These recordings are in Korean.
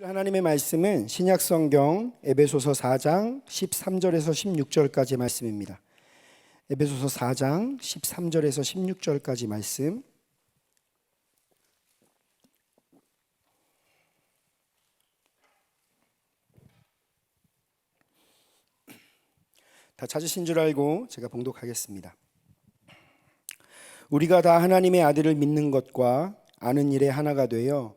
하나님의 말씀은 신약성경 에베소서 4장 13절에서 16절까지 말씀입니다. 에베소서 4장 13절에서 16절까지 말씀. 다 찾으신 줄 알고 제가 봉독하겠습니다. 우리가 다 하나님의 아들을 믿는 것과 아는 일에 하나가 되어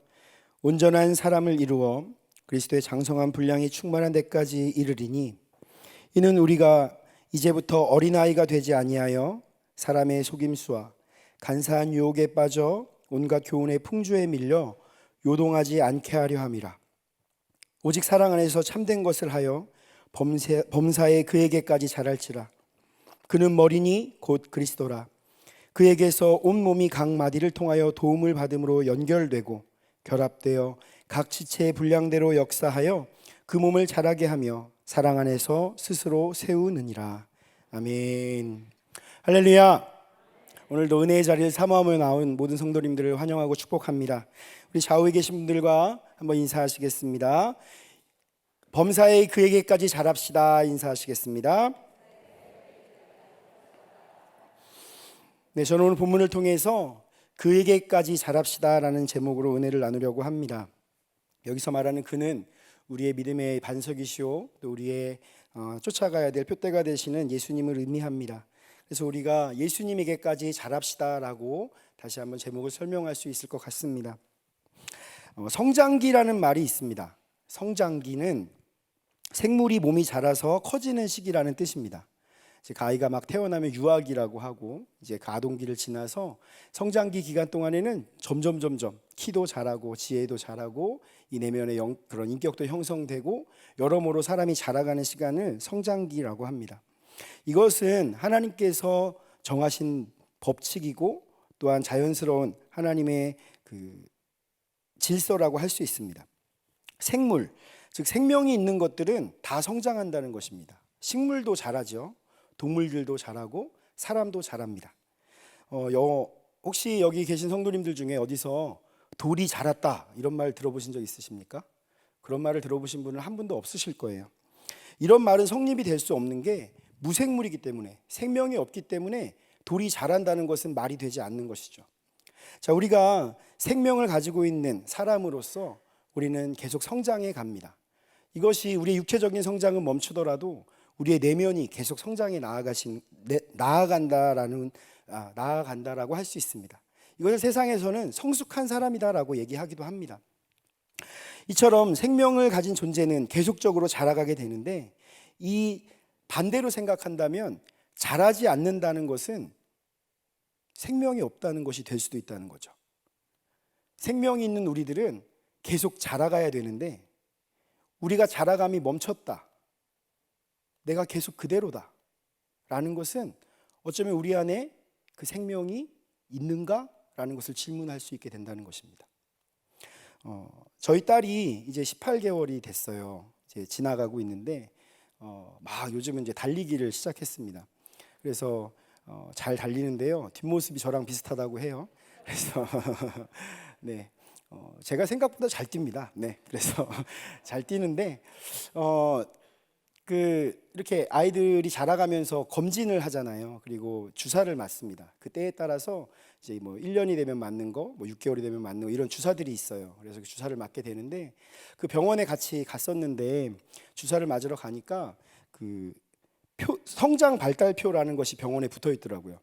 온전한 사람을 이루어 그리스도의 장성한 분량이 충만한 데까지 이르리니, 이는 우리가 이제부터 어린아이가 되지 아니하여 사람의 속임수와 간사한 유혹에 빠져 온갖 교훈의 풍조에 밀려 요동하지 않게 하려 함이라. 오직 사랑 안에서 참된 것을 하여 범사에 그에게까지 자랄지라. 그는 머리니 곧 그리스도라. 그에게서 온 몸이 각 마디를 통하여 도움을 받음으로 연결되고 결합되어 각 지체의 분량대로 역사하여 그 몸을 자라게 하며 사랑 안에서 스스로 세우느니라. 아멘. 할렐루야. 오늘도 은혜의 자리를 사모하며 나온 모든 성도님들을 환영하고 축복합니다. 우리 좌우에 계신 분들과 한번 인사하시겠습니다. 범사에 그에게까지 자랍시다. 인사하시겠습니다. 네, 저는 오늘 본문을 통해서 그에게까지 자랍시다라는 제목으로 은혜를 나누려고 합니다. 여기서 말하는 그는 우리의 믿음의 반석이시오, 또 우리의 쫓아가야 될 표대가 되시는 예수님을 의미합니다. 그래서 우리가 예수님에게까지 자랍시다라고 다시 한번 제목을 설명할 수 있을 것 같습니다. 성장기라는 말이 있습니다. 성장기는 생물이 몸이 자라서 커지는 시기라는 뜻입니다. 그 아이가 막 태어나면 유아기라고 하고, 이제 그 아동기를 지나서 성장기 기간 동안에는 점점 키도 자라고 지혜도 자라고 이 내면의 그런 인격도 형성되고 여러모로 사람이 자라가는 시간을 성장기라고 합니다. 이것은 하나님께서 정하신 법칙이고 또한 자연스러운 하나님의 그 질서라고 할 수 있습니다. 생물, 즉 생명이 있는 것들은 다 성장한다는 것입니다. 식물도 자라죠. 동물들도 자라고 사람도 자랍니다. 혹시 여기 계신 성도님들 중에 어디서 돌이 자랐다 이런 말 들어보신 적 있으십니까? 그런 말을 들어보신 분은 한 분도 없으실 거예요. 이런 말은 성립이 될 수 없는 게 무생물이기 때문에, 생명이 없기 때문에 돌이 자란다는 것은 말이 되지 않는 것이죠. 자, 우리가 생명을 가지고 있는 사람으로서 우리는 계속 성장해 갑니다. 이것이 우리의 육체적인 성장은 멈추더라도 우리의 내면이 계속 성장해 나아간다라고 할 수 있습니다. 이것을 세상에서는 성숙한 사람이다라고 얘기하기도 합니다. 이처럼 생명을 가진 존재는 계속적으로 자라가게 되는데, 이 반대로 생각한다면 자라지 않는다는 것은 생명이 없다는 것이 될 수도 있다는 거죠. 생명이 있는 우리들은 계속 자라가야 되는데, 우리가 자라감이 멈췄다, 내가 계속 그대로다 라는 것은 어쩌면 우리 안에 그 생명이 있는가? 라는 것을 질문할 수 있게 된다는 것입니다. 저희 딸이 이제 18개월이 됐어요. 이제 지나가고 있는데 막 요즘은 이제 달리기를 시작했습니다. 그래서 잘 달리는데요, 뒷모습이 저랑 비슷하다고 해요. 그래서 네, 제가 생각보다 잘 뜁니다. 네, 그래서 잘 뛰는데 이렇게 아이들이 자라가면서 검진을 하잖아요. 그리고 주사를 맞습니다. 그 때에 따라서 이제 뭐 1년이 되면 맞는 거, 뭐 6개월이 되면 맞는 거, 이런 주사들이 있어요. 그래서 그 주사를 맞게 되는데, 그 병원에 같이 갔었는데 주사를 맞으러 가니까 그 성장 발달표라는 것이 병원에 붙어 있더라고요.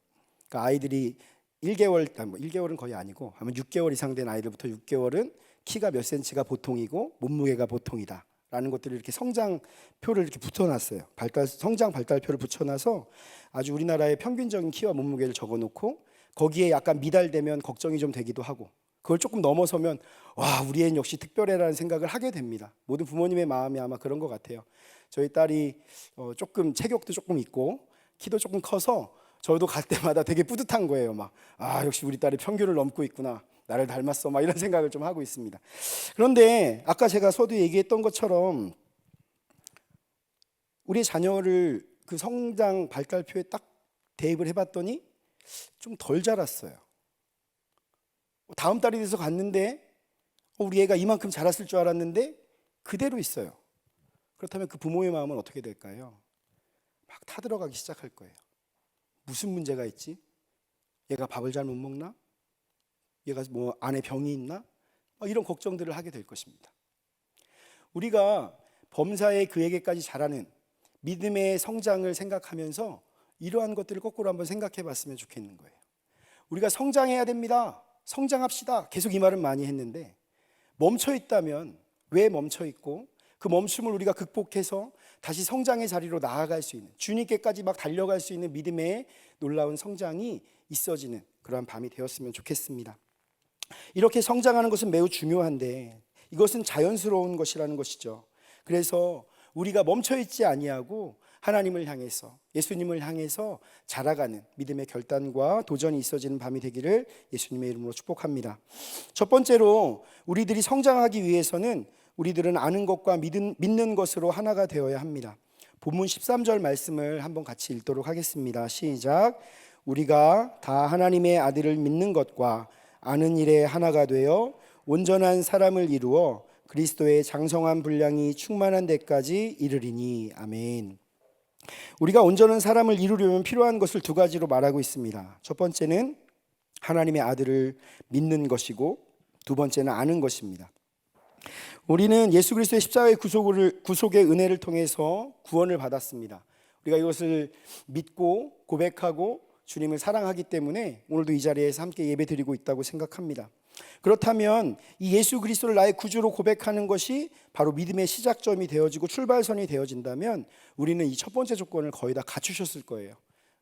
그러니까 아이들이 1개월은 거의 아니고 아마 6개월 이상 된 아이들부터 6개월은 키가 몇 센치가 보통이고 몸무게가 보통이다 라는 것들을 이렇게 성장표를 이렇게 붙여놨어요. 성장 발달표를 붙여놔서 아주 우리나라의 평균적인 키와 몸무게를 적어놓고, 거기에 약간 미달되면 걱정이 좀 되기도 하고, 그걸 조금 넘어서면 와, 우리 애는 역시 특별해라는 생각을 하게 됩니다. 모든 부모님의 마음이 아마 그런 것 같아요. 저희 딸이 조금 체격도 조금 있고 키도 조금 커서 저도 갈 때마다 되게 뿌듯한 거예요. 막 역시 우리 딸이 평균을 넘고 있구나, 나를 닮았어, 막 이런 생각을 좀 하고 있습니다. 그런데 아까 제가 서두에 얘기했던 것처럼 우리 자녀를 그 성장 발달표에 딱 대입을 해봤더니 좀 덜 자랐어요. 다음 달이 돼서 갔는데 우리 애가 이만큼 자랐을 줄 알았는데 그대로 있어요. 그렇다면 그 부모의 마음은 어떻게 될까요? 막 타들어가기 시작할 거예요. 무슨 문제가 있지? 얘가 밥을 잘 못 먹나? 얘가 뭐 안에 병이 있나? 이런 걱정들을 하게 될 것입니다. 우리가 범사에 그에게까지 자라는 믿음의 성장을 생각하면서 이러한 것들을 거꾸로 한번 생각해 봤으면 좋겠는 거예요. 우리가 성장해야 됩니다. 성장합시다. 계속 이 말은 많이 했는데 멈춰 있다면 왜 멈춰 있고 그 멈춤을 우리가 극복해서 다시 성장의 자리로 나아갈 수 있는, 주님께까지 막 달려갈 수 있는 믿음의 놀라운 성장이 있어지는 그러한 밤이 되었으면 좋겠습니다. 이렇게 성장하는 것은 매우 중요한데 이것은 자연스러운 것이라는 것이죠. 그래서 우리가 멈춰있지 아니하고 하나님을 향해서, 예수님을 향해서 자라가는 믿음의 결단과 도전이 있어지는 밤이 되기를 예수님의 이름으로 축복합니다. 첫 번째로 우리들이 성장하기 위해서는 우리들은 아는 것과 믿는 것으로 하나가 되어야 합니다. 본문 13절 말씀을 한번 같이 읽도록 하겠습니다. 시작. 우리가 다 하나님의 아들을 믿는 것과 아는 일에 하나가 되어 온전한 사람을 이루어 그리스도의 장성한 분량이 충만한 데까지 이르리니. 아멘. 우리가 온전한 사람을 이루려면 필요한 것을 두 가지로 말하고 있습니다. 첫 번째는 하나님의 아들을 믿는 것이고 두 번째는 아는 것입니다. 우리는 예수 그리스도의 십자가의 구속의 은혜를 통해서 구원을 받았습니다. 우리가 이것을 믿고 고백하고 주님을 사랑하기 때문에 오늘도 이 자리에서 함께 예배드리고 있다고 생각합니다. 그렇다면 이 예수 그리스도를 나의 구주로 고백하는 것이 바로 믿음의 시작점이 되어지고 출발선이 되어진다면 우리는 이 첫 번째 조건을 거의 다 갖추셨을 거예요.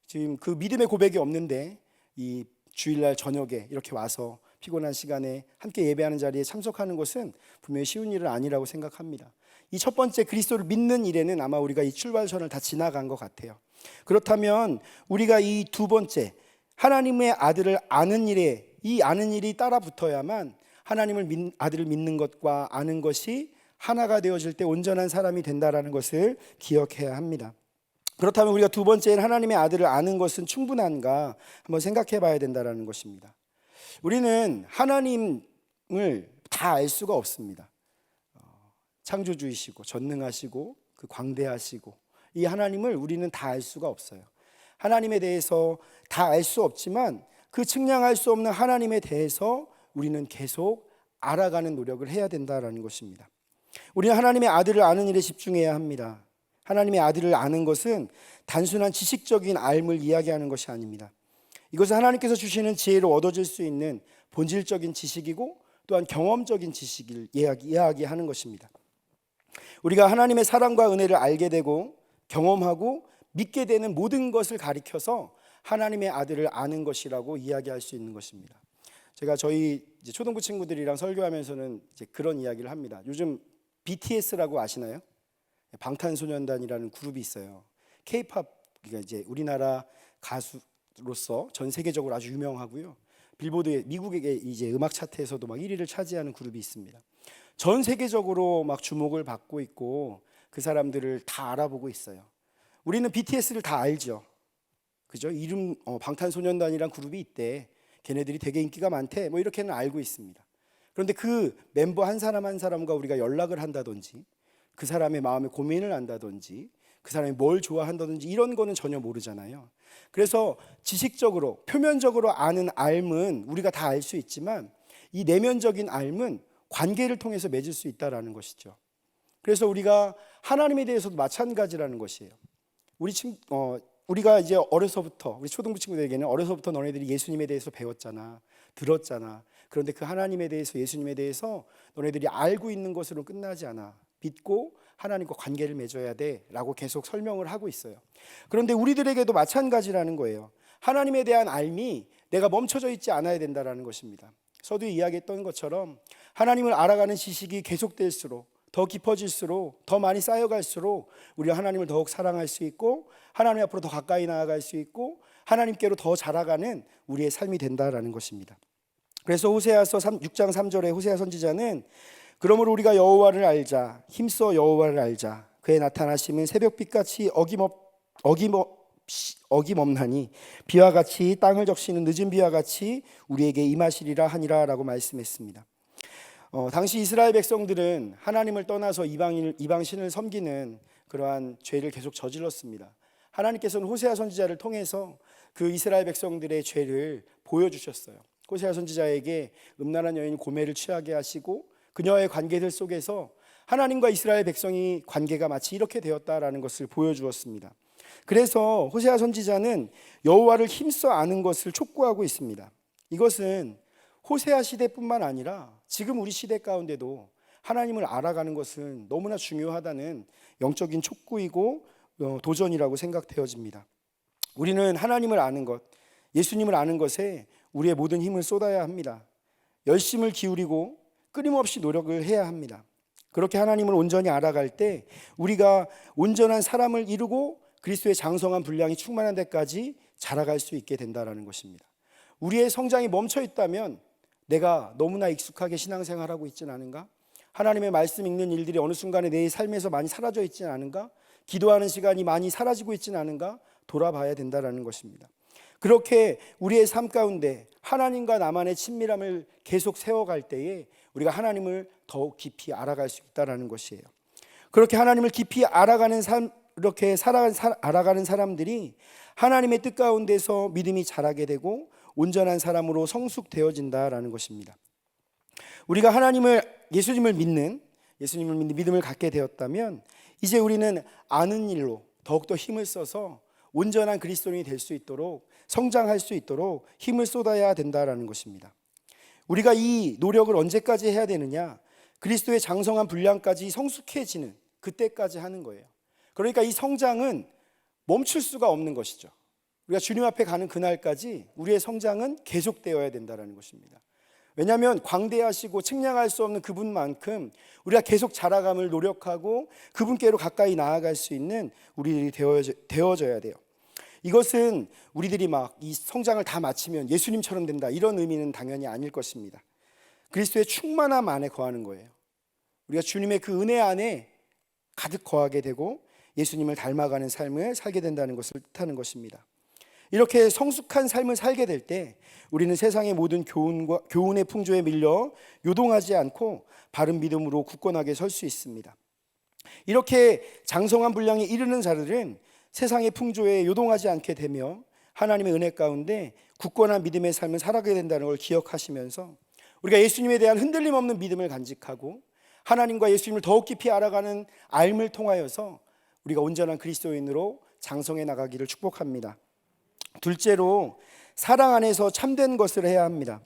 지금 그 믿음의 고백이 없는데 이 주일날 저녁에 이렇게 와서 피곤한 시간에 함께 예배하는 자리에 참석하는 것은 분명히 쉬운 일은 아니라고 생각합니다. 이 첫 번째 그리스도를 믿는 일에는 아마 우리가 이 출발선을 다 지나간 것 같아요. 그렇다면 우리가 이 두 번째 하나님의 아들을 아는 일에, 이 아는 일이 따라 붙어야만 하나님을 아들을 믿는 것과 아는 것이 하나가 되어질 때 온전한 사람이 된다라는 것을 기억해야 합니다. 그렇다면 우리가 두 번째는 하나님의 아들을 아는 것은 충분한가 한번 생각해 봐야 된다라는 것입니다. 우리는 하나님을 다 알 수가 없습니다. 창조주이시고 전능하시고 그 광대하시고 이 하나님을 우리는 다 알 수가 없어요. 하나님에 대해서 다 알 수 없지만 그 측량할 수 없는 하나님에 대해서 우리는 계속 알아가는 노력을 해야 된다는 것입니다. 우리는 하나님의 아들을 아는 일에 집중해야 합니다. 하나님의 아들을 아는 것은 단순한 지식적인 알을 이야기하는 것이 아닙니다. 이것은 하나님께서 주시는 지혜로 얻어질 수 있는 본질적인 지식이고 또한 경험적인 지식을 이야기하는 것입니다. 우리가 하나님의 사랑과 은혜를 알게 되고 경험하고 믿게 되는 모든 것을 가리켜서 하나님의 아들을 아는 것이라고 이야기할 수 있는 것입니다. 제가 저희 초등부 친구들이랑 설교하면서는 그런 이야기를 합니다. 요즘 BTS라고 아시나요? 방탄소년단이라는 그룹이 있어요. K-팝, 그러니까 이제 우리나라 가수로서 전 세계적으로 아주 유명하고요. 빌보드 미국의 이제 음악 차트에서도 막 1위를 차지하는 그룹이 있습니다. 전 세계적으로 막 주목을 받고 있고 그 사람들을 다 알아보고 있어요. 우리는 BTS를 다 알죠. 그죠? 이름 방탄소년단이란 그룹이 있대. 걔네들이 되게 인기가 많대. 뭐 이렇게는 알고 있습니다. 그런데 그 멤버 한 사람 한 사람과 우리가 연락을 한다든지 그 사람의 마음의 고민을 안다든지 그 사람이 뭘 좋아한다든지 이런 거는 전혀 모르잖아요. 그래서 지식적으로 표면적으로 아는 알은 우리가 다 알 수 있지만 이 내면적인 알은 관계를 통해서 맺을 수 있다라는 것이죠. 그래서 우리가 하나님에 대해서도 마찬가지라는 것이에요. 우리가 이제 어려서부터 우리 초등부 친구들에게는 어려서부터 너네들이 예수님에 대해서 배웠잖아, 들었잖아. 그런데 그 하나님에 대해서, 예수님에 대해서 너네들이 알고 있는 것으로 끝나지 않아. 믿고 하나님과 관계를 맺어야 돼라고 계속 설명을 하고 있어요. 그런데 우리들에게도 마찬가지라는 거예요. 하나님에 대한 알미 내가 멈춰져 있지 않아야 된다라는 것입니다. 서두에 이야기했던 것처럼 하나님을 알아가는 지식이 계속될수록 더 깊어질수록 더 많이 쌓여갈수록 우리가 하나님을 더욱 사랑할 수 있고 하나님 앞으로 더 가까이 나아갈 수 있고 하나님께로 더 자라가는 우리의 삶이 된다라는 것입니다. 그래서 호세아서 6장 3절에 호세아 선지자는 그러므로 우리가 여호와를 알자, 힘써 여호와를 알자. 그의 나타나심은 새벽빛같이 어김없나니 비와 같이 땅을 적시는 늦은 비와 같이 우리에게 임하시리라 하니라 라고 말씀했습니다. 당시 이스라엘 백성들은 하나님을 떠나서 이방신을 섬기는 그러한 죄를 계속 저질렀습니다. 하나님께서는 호세아 선지자를 통해서 그 이스라엘 백성들의 죄를 보여주셨어요. 호세아 선지자에게 음란한 여인 고멜을 취하게 하시고 그녀의 관계들 속에서 하나님과 이스라엘 백성이 관계가 마치 이렇게 되었다라는 것을 보여주었습니다. 그래서 호세아 선지자는 여호와를 힘써 아는 것을 촉구하고 있습니다. 이것은 호세아 시대뿐만 아니라 지금 우리 시대 가운데도 하나님을 알아가는 것은 너무나 중요하다는 영적인 촉구이고 도전이라고 생각되어집니다. 우리는 하나님을 아는 것, 예수님을 아는 것에 우리의 모든 힘을 쏟아야 합니다. 열심을 기울이고 끊임없이 노력을 해야 합니다. 그렇게 하나님을 온전히 알아갈 때 우리가 온전한 사람을 이루고 그리스도의 장성한 분량이 충만한 데까지 자라갈 수 있게 된다는 것입니다. 우리의 성장이 멈춰 있다면 내가 너무나 익숙하게 신앙생활하고 있지는 않은가? 하나님의 말씀 읽는 일들이 어느 순간에 내 삶에서 많이 사라져 있지는 않은가? 기도하는 시간이 많이 사라지고 있지는 않은가? 돌아봐야 된다는 것입니다. 그렇게 우리의 삶 가운데 하나님과 나만의 친밀함을 계속 세워갈 때에 우리가 하나님을 더욱 깊이 알아갈 수 있다는 것이에요. 그렇게 하나님을 깊이 알아가는 알아가는 사람들이 하나님의 뜻 가운데서 믿음이 자라게 되고 온전한 사람으로 성숙되어진다라는 것입니다. 우리가 예수님을 믿는 믿음을 갖게 되었다면 이제 우리는 아는 일로 더욱더 힘을 써서 온전한 그리스도인이 될 수 있도록 성장할 수 있도록 힘을 쏟아야 된다라는 것입니다. 우리가 이 노력을 언제까지 해야 되느냐? 그리스도의 장성한 분량까지 성숙해지는 그때까지 하는 거예요. 그러니까 이 성장은 멈출 수가 없는 것이죠. 우리가 주님 앞에 가는 그날까지 우리의 성장은 계속되어야 된다는 것입니다. 왜냐하면 광대하시고 측량할 수 없는 그분만큼 우리가 계속 자라감을 노력하고 그분께로 가까이 나아갈 수 있는 우리들이 되어져야 돼요. 이것은 우리들이 막 이 성장을 다 마치면 예수님처럼 된다 이런 의미는 당연히 아닐 것입니다. 그리스도의 충만함 안에 거하는 거예요. 우리가 주님의 그 은혜 안에 가득 거하게 되고 예수님을 닮아가는 삶을 살게 된다는 것을 뜻하는 것입니다. 이렇게 성숙한 삶을 살게 될 때 우리는 세상의 모든 교훈의 풍조에 밀려 요동하지 않고 바른 믿음으로 굳건하게 설 수 있습니다. 이렇게 장성한 분량에 이르는 자들은 세상의 풍조에 요동하지 않게 되며 하나님의 은혜 가운데 굳건한 믿음의 삶을 살아가게 된다는 걸 기억하시면서 우리가 예수님에 대한 흔들림 없는 믿음을 간직하고 하나님과 예수님을 더욱 깊이 알아가는 알을 통하여서 우리가 온전한 그리스도인으로 장성해 나가기를 축복합니다. 둘째로 사랑 안에서 참된 것을 해야 합니다.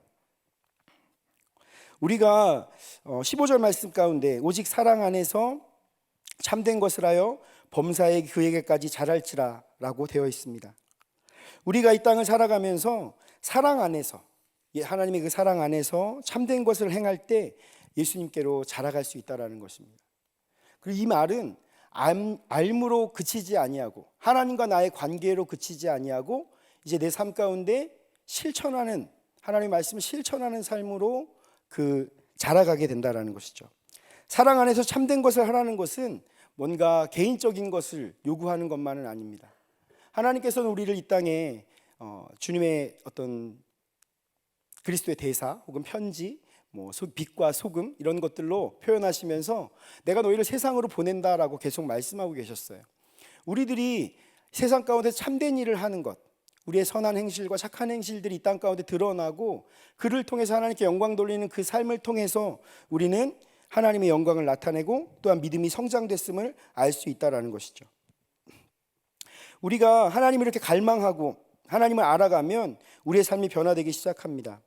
우리가 15절 말씀 가운데 오직 사랑 안에서 참된 것을 하여 범사에 그에게까지 잘할지라 라고 되어 있습니다. 우리가 이 땅을 살아가면서 사랑 안에서 하나님의 그 사랑 안에서 참된 것을 행할 때 예수님께로 자라갈 수 있다는 것입니다. 그리고 이 말은 알므로 그치지 아니하고 하나님과 나의 관계로 그치지 아니하고 이제 내 삶 가운데 실천하는 하나님의 말씀을 실천하는 삶으로 자라가게 된다는 것이죠. 사랑 안에서 참된 것을 하라는 것은 뭔가 개인적인 것을 요구하는 것만은 아닙니다. 하나님께서는 우리를 이 땅에 주님의 어떤 그리스도의 대사 혹은 편지, 빛과 소금 이런 것들로 표현하시면서 내가 너희를 세상으로 보낸다라고 계속 말씀하고 계셨어요. 우리들이 세상 가운데 참된 일을 하는 것, 우리의 선한 행실과 착한 행실들이 이 땅 가운데 드러나고 그를 통해서 하나님께 영광 돌리는 그 삶을 통해서 우리는 하나님의 영광을 나타내고 또한 믿음이 성장됐음을 알 수 있다는 것이죠. 우리가 하나님을 이렇게 갈망하고 하나님을 알아가면 우리의 삶이 변화되기 시작합니다.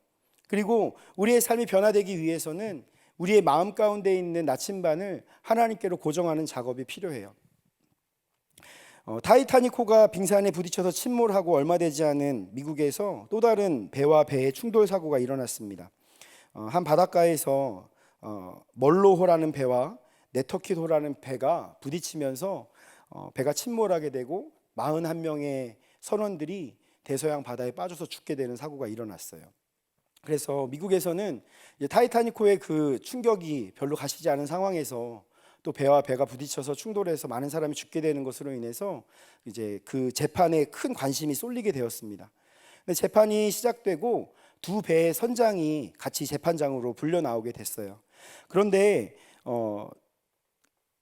그리고 우리의 삶이 변화되기 위해서는 우리의 마음 가운데 있는 나침반을 하나님께로 고정하는 작업이 필요해요. 타이타닉호가 빙산에 부딪혀서 침몰하고 얼마 되지 않은 미국에서 또 다른 배와 배의 충돌 사고가 일어났습니다. 한 바닷가에서 멀로호라는 배와 네터킷호라는 배가 부딪히면서 배가 침몰하게 되고 41명의 선원들이 대서양 바다에 빠져서 죽게 되는 사고가 일어났어요. 그래서 미국에서는 타이타닉호의 그 충격이 별로 가시지 않은 상황에서 또 배와 배가 부딪혀서 충돌해서 많은 사람이 죽게 되는 것으로 인해서 이제 그 재판에 큰 관심이 쏠리게 되었습니다. 근데 재판이 시작되고 두 배의 선장이 같이 재판장으로 불려 나오게 됐어요. 그런데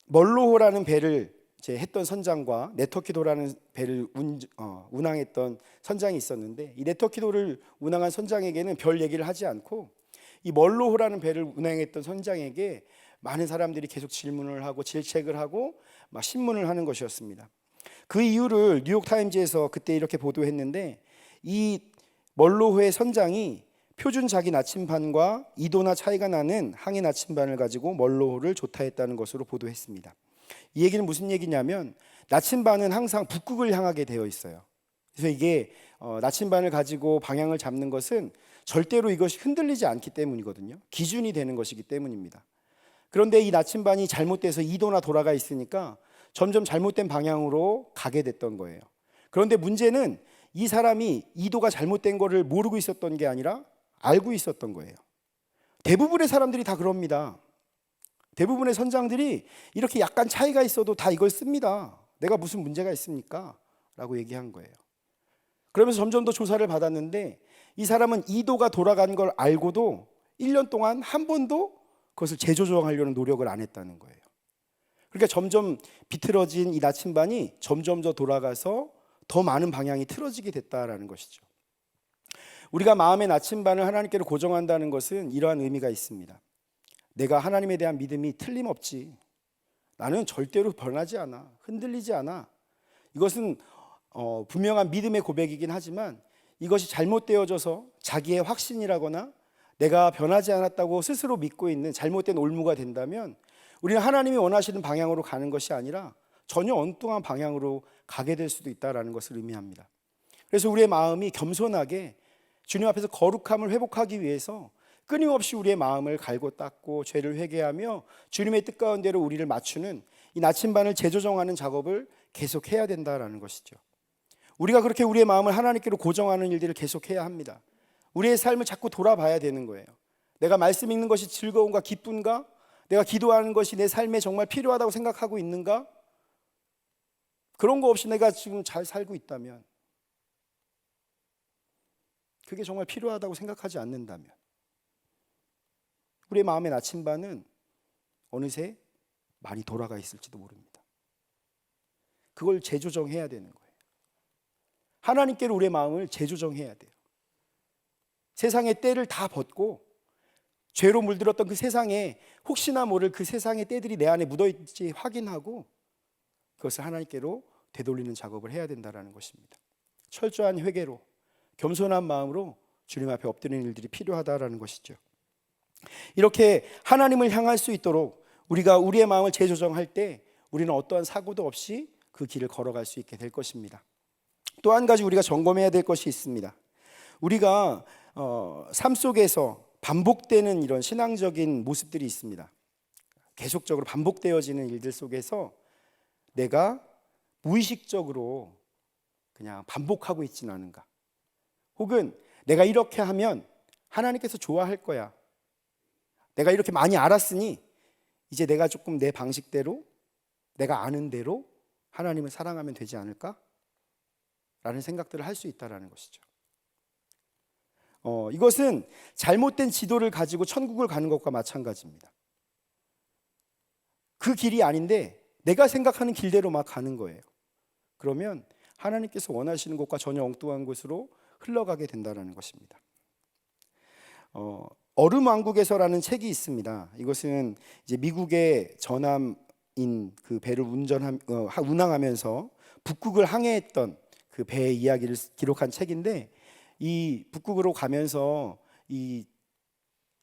멀로호라는 배를 이제 했던 선장과 네터키도라는 배를 운항했던 선장이 있었는데, 이 네터키도를 운항한 선장에게는 별 얘기를 하지 않고 이 멀로호라는 배를 운항했던 선장에게 많은 사람들이 계속 질문을 하고 질책을 하고 막 신문을 하는 것이었습니다. 그 이유를 뉴욕타임즈에서 그때 이렇게 보도했는데, 이 멀로호의 선장이 표준 자기 나침반과 2도나 차이가 나는 항해 나침반을 가지고 멀로호를 조타했다는 것으로 보도했습니다. 이 얘기는 무슨 얘기냐면, 나침반은 항상 북극을 향하게 되어 있어요. 그래서 이게 나침반을 가지고 방향을 잡는 것은 절대로 이것이 흔들리지 않기 때문이거든요. 기준이 되는 것이기 때문입니다. 그런데 이 나침반이 잘못돼서 2도나 돌아가 있으니까 점점 잘못된 방향으로 가게 됐던 거예요. 그런데 문제는 이 사람이 2도가 잘못된 거를 모르고 있었던 게 아니라 알고 있었던 거예요. 대부분의 사람들이 다 그럽니다. 대부분의 선장들이 이렇게 약간 차이가 있어도 다 이걸 씁니다. 내가 무슨 문제가 있습니까? 라고 얘기한 거예요. 그러면서 점점 더 조사를 받았는데, 이 사람은 2도가 돌아간 걸 알고도 1년 동안 한 번도 그것을 재조정하려는 노력을 안 했다는 거예요. 그러니까 점점 비틀어진 이 나침반이 점점 더 돌아가서 더 많은 방향이 틀어지게 됐다라는 것이죠. 우리가 마음의 나침반을 하나님께로 고정한다는 것은 이러한 의미가 있습니다. 내가 하나님에 대한 믿음이 틀림없지, 나는 절대로 변하지 않아, 흔들리지 않아. 이것은 분명한 믿음의 고백이긴 하지만, 이것이 잘못되어져서 자기의 확신이라거나 내가 변하지 않았다고 스스로 믿고 있는 잘못된 올무가 된다면, 우리는 하나님이 원하시는 방향으로 가는 것이 아니라 전혀 엉뚱한 방향으로 가게 될 수도 있다는 것을 의미합니다. 그래서 우리의 마음이 겸손하게 주님 앞에서 거룩함을 회복하기 위해서 끊임없이 우리의 마음을 갈고 닦고 죄를 회개하며 주님의 뜻 가운데로 우리를 맞추는 이 나침반을 재조정하는 작업을 계속해야 된다는 것이죠. 우리가 그렇게 우리의 마음을 하나님께로 고정하는 일들을 계속해야 합니다. 우리의 삶을 자꾸 돌아봐야 되는 거예요. 내가 말씀 읽는 것이 즐거운가, 기쁜가? 내가 기도하는 것이 내 삶에 정말 필요하다고 생각하고 있는가? 그런 거 없이 내가 지금 잘 살고 있다면, 그게 정말 필요하다고 생각하지 않는다면, 우리의 마음의 나침반은 어느새 많이 돌아가 있을지도 모릅니다. 그걸 재조정해야 되는 거예요. 하나님께로 우리의 마음을 재조정해야 돼요. 세상의 때를 다 벗고 죄로 물들었던 그 세상에 혹시나 모를 그 세상의 때들이 내 안에 묻어있지 확인하고 그것을 하나님께로 되돌리는 작업을 해야 된다는 것입니다. 철저한 회개로 겸손한 마음으로 주님 앞에 엎드리는 일들이 필요하다는 것이죠. 이렇게 하나님을 향할 수 있도록 우리가 우리의 마음을 재조정할 때 우리는 어떠한 사고도 없이 그 길을 걸어갈 수 있게 될 것입니다. 또 한 가지 우리가 점검해야 될 것이 있습니다. 우리가 삶 속에서 반복되는 이런 신앙적인 모습들이 있습니다. 계속적으로 반복되어지는 일들 속에서 내가 무의식적으로 그냥 반복하고 있지는 않은가, 혹은 내가 이렇게 하면 하나님께서 좋아할 거야, 내가 이렇게 많이 알았으니 이제 내가 조금 내 방식대로, 내가 아는 대로 하나님을 사랑하면 되지 않을까? 라는 생각들을 할 수 있다는 것이죠. 이것은 잘못된 지도를 가지고 천국을 가는 것과 마찬가지입니다. 그 길이 아닌데 내가 생각하는 길대로 막 가는 거예요. 그러면 하나님께서 원하시는 곳과 전혀 엉뚱한 곳으로 흘러가게 된다는 것입니다. 얼음왕국에서라는 책이 있습니다. 이것은 이제 미국의 전함인 그 배를 운항하면서 북극을 항해했던 그 배의 이야기를 기록한 책인데, 이 북극으로 가면서 이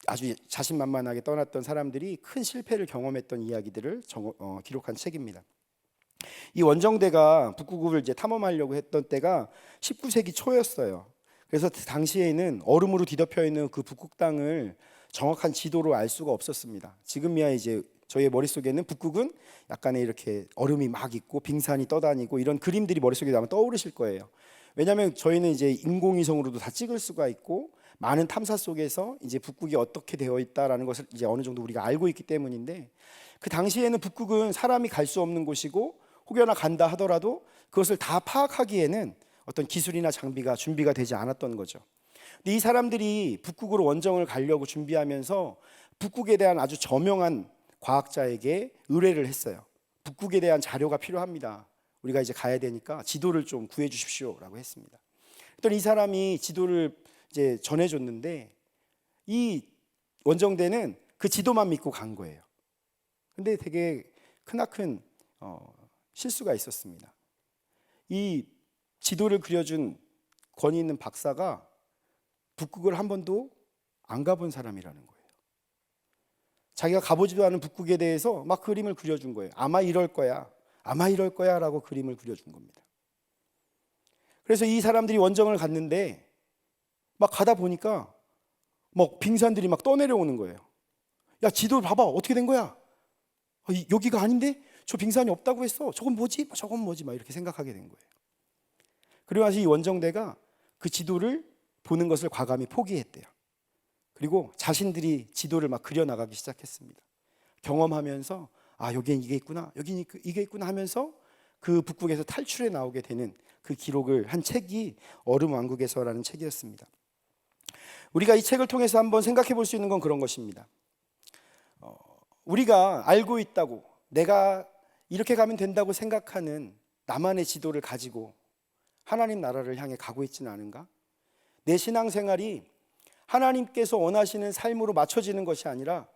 아주 자신만만하게 떠났던 사람들이 큰 실패를 경험했던 이야기들을 기록한 책입니다. 이 원정대가 북극을 이제 탐험하려고 했던 때가 19세기 초였어요. 그래서 당시에는 얼음으로 뒤덮여 있는 그 북극 땅을 정확한 지도로 알 수가 없었습니다. 지금이야 이제 저희의 머릿속에는 북극은 약간의 이렇게 얼음이 막 있고 빙산이 떠다니고 이런 그림들이 머릿속에 아마 떠오르실 거예요. 왜냐하면 저희는 이제 인공위성으로도 다 찍을 수가 있고 많은 탐사 속에서 이제 북극이 어떻게 되어 있다라는 것을 이제 어느 정도 우리가 알고 있기 때문인데, 그 당시에는 북극은 사람이 갈 수 없는 곳이고 혹여나 간다 하더라도 그것을 다 파악하기에는 어떤 기술이나 장비가 준비가 되지 않았던 거죠. 근데 이 사람들이 북극으로 원정을 가려고 준비하면서 북극에 대한 아주 저명한 과학자에게 의뢰를 했어요. 북극에 대한 자료가 필요합니다. 우리가 이제 가야 되니까 지도를 좀 구해 주십시오라고 했습니다. 그랬더니 이 사람이 지도를 이제 전해줬는데 이 원정대는 그 지도만 믿고 간 거예요. 근데 되게 크나큰 실수가 있었습니다. 이 지도를 그려준 권위 있는 박사가 북극을 한 번도 안 가본 사람이라는 거예요. 자기가 가보지도 않은 북극에 대해서 막 그림을 그려준 거예요. 아마 이럴 거야, 아마 이럴 거야 라고 그림을 그려준 겁니다. 그래서 이 사람들이 원정을 갔는데 막 가다 보니까 막 빙산들이 막 떠내려오는 거예요. 야, 지도 봐봐, 어떻게 된 거야? 여기가 아닌데? 저 빙산이 없다고 했어. 저건 뭐지? 저건 뭐지? 막 이렇게 생각하게 된 거예요. 그리고 나서 이 원정대가 그 지도를 보는 것을 과감히 포기했대요. 그리고 자신들이 지도를 막 그려나가기 시작했습니다. 경험하면서 여기엔 이게 있구나, 여기는 이게 있구나 하면서 그 북극에서 탈출해 나오게 되는 그 기록을 한 책이 얼음왕국에서라는 책이었습니다. 우리가 이 책을 통해서 한번 생각해 볼 수 있는 건 그런 것입니다. 우리가 알고 있다고, 내가 이렇게 가면 된다고 생각하는 나만의 지도를 가지고 하나님 나라를 향해 가고 있지는 않은가? 내 신앙생활이 하나님께서 원하시는 삶으로 맞춰지는 것이 아니라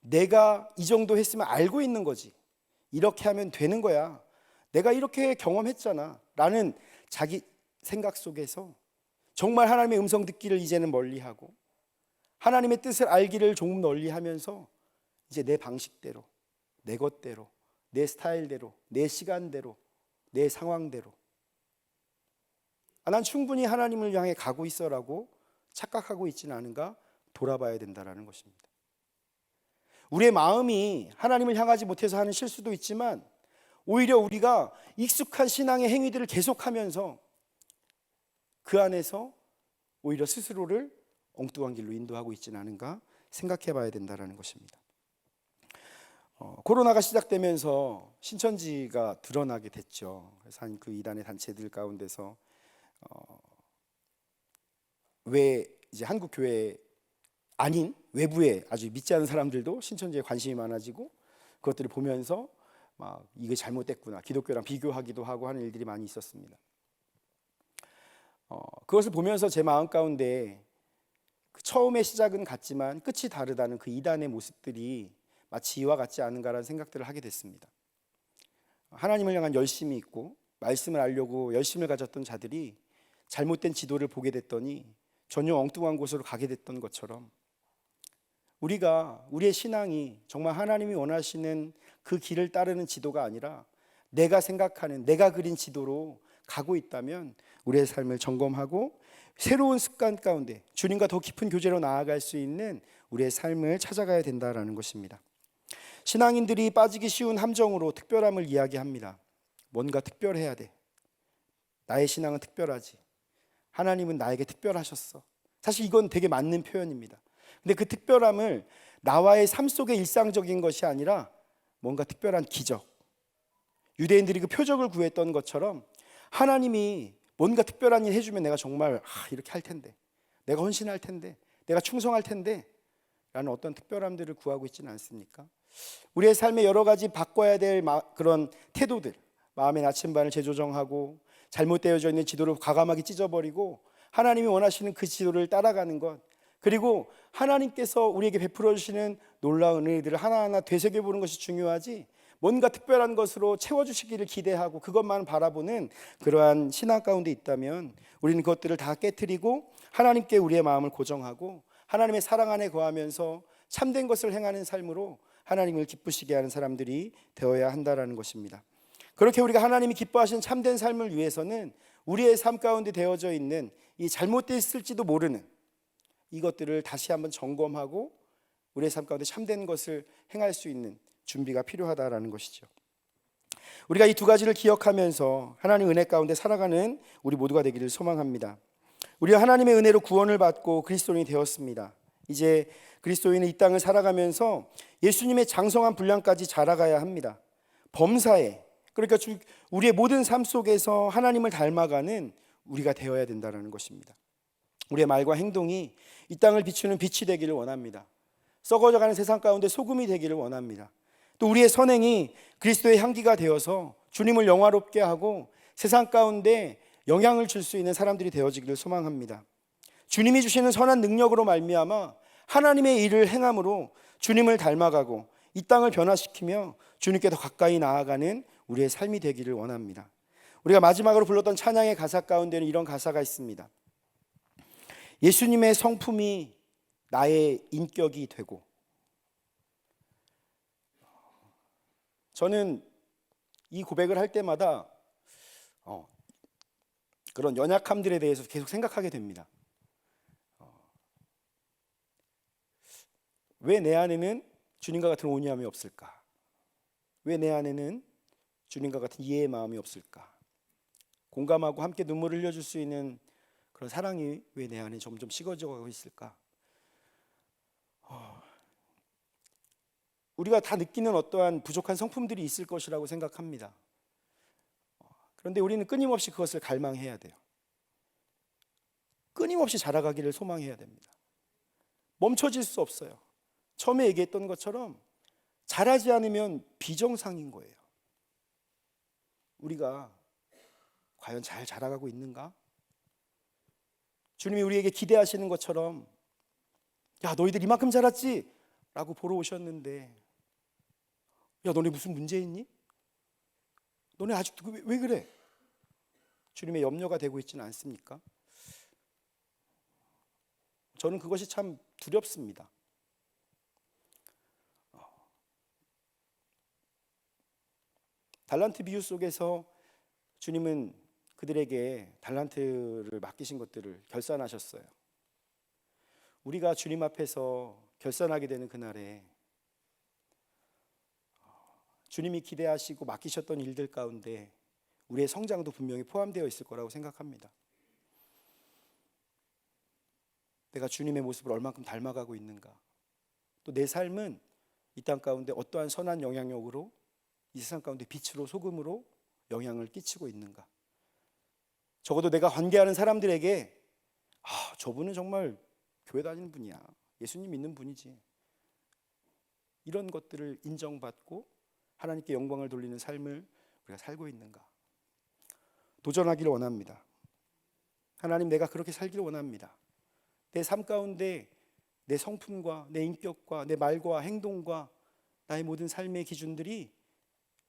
내가 이 정도 했으면 알고 있는 거지, 이렇게 하면 되는 거야, 내가 이렇게 경험했잖아 라는 자기 생각 속에서 정말 하나님의 음성 듣기를 이제는 멀리하고 하나님의 뜻을 알기를 조금 널리하면서 이제 내 방식대로, 내 것대로, 내 스타일대로, 내 시간대로, 내 상황대로 난 충분히 하나님을 향해 가고 있어라고 착각하고 있지는 않은가 돌아봐야 된다는 것입니다. 우리의 마음이 하나님을 향하지 못해서 하는 실수도 있지만 오히려 우리가 익숙한 신앙의 행위들을 계속하면서 그 안에서 오히려 스스로를 엉뚱한 길로 인도하고 있지는 않은가 생각해 봐야 된다는 것입니다. 코로나가 시작되면서 신천지가 드러나게 됐죠. 그래서 그 이단의 단체들 가운데서 왜 이제 한국 교회 아닌 외부에 아주 믿지 않는 사람들도 신천지에 관심이 많아지고 그것들을 보면서 막 이게 잘못됐구나, 기독교랑 비교하기도 하고 하는 일들이 많이 있었습니다. 그것을 보면서 제 마음 가운데 처음의 시작은 같지만 끝이 다르다는 그 이단의 모습들이 마치 이와 같지 않은가라는 생각들을 하게 됐습니다. 하나님을 향한 열심이 있고 말씀을 알려고 열심을 가졌던 자들이 잘못된 지도를 보게 됐더니 전혀 엉뚱한 곳으로 가게 됐던 것처럼 우리가 우리의 신앙이 정말 하나님이 원하시는 그 길을 따르는 지도가 아니라 내가 생각하는, 내가 그린 지도로 가고 있다면 우리의 삶을 점검하고 새로운 습관 가운데 주님과 더 깊은 교제로 나아갈 수 있는 우리의 삶을 찾아가야 된다는 것입니다. 신앙인들이 빠지기 쉬운 함정으로 특별함을 이야기합니다. 뭔가 특별해야 돼. 나의 신앙은 특별하지. 하나님은 나에게 특별하셨어. 사실 이건 되게 맞는 표현입니다. 근데 그 특별함을 나와의 삶 속의 일상적인 것이 아니라 뭔가 특별한 기적, 유대인들이 그 표적을 구했던 것처럼 하나님이 뭔가 특별한 일 해주면 내가 정말 이렇게 할 텐데, 내가 헌신할 텐데, 내가 충성할 텐데 라는 어떤 특별함들을 구하고 있지는 않습니까? 우리의 삶에 여러 가지 바꿔야 될 그런 태도들, 마음의 나침반을 재조정하고 잘못되어져 있는 지도를 과감하게 찢어버리고 하나님이 원하시는 그 지도를 따라가는 것, 그리고 하나님께서 우리에게 베풀어 주시는 놀라운 은혜들을 하나하나 되새겨보는 것이 중요하지, 뭔가 특별한 것으로 채워주시기를 기대하고 그것만 바라보는 그러한 신앙 가운데 있다면 우리는 그것들을 다 깨트리고 하나님께 우리의 마음을 고정하고 하나님의 사랑 안에 거하면서 참된 것을 행하는 삶으로 하나님을 기쁘시게 하는 사람들이 되어야 한다는 것입니다. 그렇게 우리가 하나님이 기뻐하시는 참된 삶을 위해서는 우리의 삶 가운데 되어져 있는 이 잘못됐을지도 모르는 이것들을 다시 한번 점검하고 우리의 삶 가운데 참된 것을 행할 수 있는 준비가 필요하다라는 것이죠. 우리가 이 두 가지를 기억하면서 하나님 은혜 가운데 살아가는 우리 모두가 되기를 소망합니다. 우리가 하나님의 은혜로 구원을 받고 그리스도인이 되었습니다. 이제 그리스도인은 이 땅을 살아가면서 예수님의 장성한 분량까지 자라가야 합니다. 범사에, 그러니까 우리의 모든 삶 속에서 하나님을 닮아가는 우리가 되어야 된다는 것입니다. 우리의 말과 행동이 이 땅을 비추는 빛이 되기를 원합니다. 썩어져가는 세상 가운데 소금이 되기를 원합니다. 또 우리의 선행이 그리스도의 향기가 되어서 주님을 영화롭게 하고 세상 가운데 영향을 줄 수 있는 사람들이 되어지기를 소망합니다. 주님이 주시는 선한 능력으로 말미암아 하나님의 일을 행함으로 주님을 닮아가고 이 땅을 변화시키며 주님께 더 가까이 나아가는 우리의 삶이 되기를 원합니다. 우리가 마지막으로 불렀던 찬양의 가사 가운데는 이런 가사가 있습니다. 예수님의 성품이 나의 인격이 되고. 저는 이 고백을 할 때마다 그런 연약함들에 대해서 계속 생각하게 됩니다. 왜 내 안에는 주님과 같은 온유함이 없을까? 왜 내 안에는 주님과 같은 이해의 마음이 없을까? 공감하고 함께 눈물을 흘려줄 수 있는 그런 사랑이 왜 내 안에 점점 식어져 가고 있을까? 우리가 다 느끼는 어떠한 부족한 성품들이 있을 것이라고 생각합니다. 그런데 우리는 끊임없이 그것을 갈망해야 돼요. 끊임없이 자라가기를 소망해야 됩니다. 멈춰질 수 없어요. 처음에 얘기했던 것처럼 자라지 않으면 비정상인 거예요. 우리가 과연 잘 자라가고 있는가? 주님이 우리에게 기대하시는 것처럼 야, 너희들 이만큼 자랐지? 라고 보러 오셨는데 야, 너네 무슨 문제 있니? 너네 아직도 왜 그래? 주님의 염려가 되고 있지는 않습니까? 저는 그것이 참 두렵습니다. 달란트 비유 속에서 주님은 그들에게 달란트를 맡기신 것들을 결산하셨어요. 우리가 주님 앞에서 결산하게 되는 그날에 주님이 기대하시고 맡기셨던 일들 가운데 우리의 성장도 분명히 포함되어 있을 거라고 생각합니다. 내가 주님의 모습을 얼만큼 닮아가고 있는가? 또 내 삶은 이 땅 가운데 어떠한 선한 영향력으로 이 세상 가운데 빛으로 소금으로 영향을 끼치고 있는가? 적어도 내가 관계하는 사람들에게 저분은 정말 교회 다니는 분이야. 예수님 믿는 분이지. 이런 것들을 인정받고 하나님께 영광을 돌리는 삶을 우리가 살고 있는가? 도전하기를 원합니다. 하나님, 내가 그렇게 살기를 원합니다. 내 삶 가운데 내 성품과 내 인격과 내 말과 행동과 나의 모든 삶의 기준들이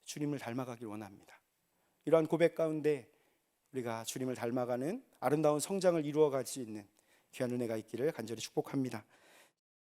주님을 닮아가길 원합니다. 이러한 고백 가운데 우리가 주님을 닮아가는 아름다운 성장을 이루어갈 수 있는 귀한 은혜가 있기를 간절히 축복합니다.